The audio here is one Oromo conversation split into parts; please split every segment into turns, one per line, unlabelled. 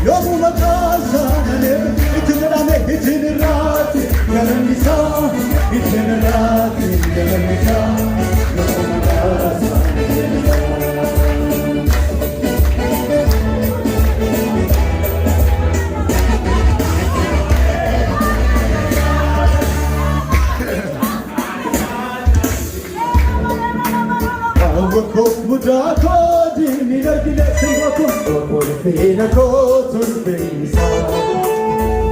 يوم ما تزانني اتنرامي اتنراتي يرميسا اتنراتي يرميسا يوم ما تزانني وكوك مجاكو ديني لرجل سيوكو وكورفينا كوتر بيسا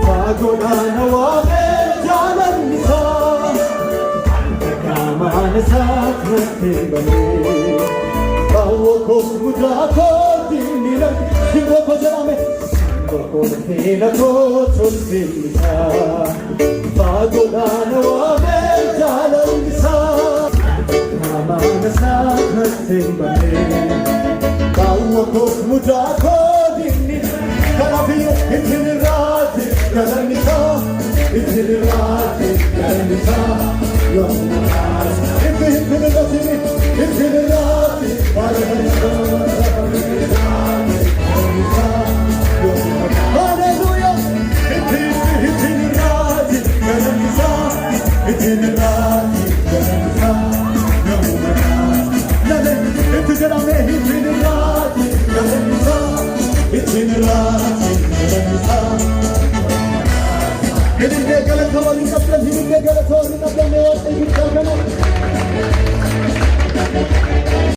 فاقونا نوامي جانا النساء كاما نساك نتبني وكوك مجاكو ديني لرجل سيوكو جرامي وكورفينا كوتر بيسا فاقونا نوامي جانا النساء Amanasat nasibane, kawakok mujako dinni, karabiyo itinirati, kalanisa, itinirati, kalanisa, yomanas, itinirati, itinirati, kalanisa, kalanisa, yomanas. Hallelujah, itinirati, kalanisa, itinirati, kalanisa. Itinerati, itinerati, itinerati, Elinde galataların kaplan, elinde galataların kaplan ne var?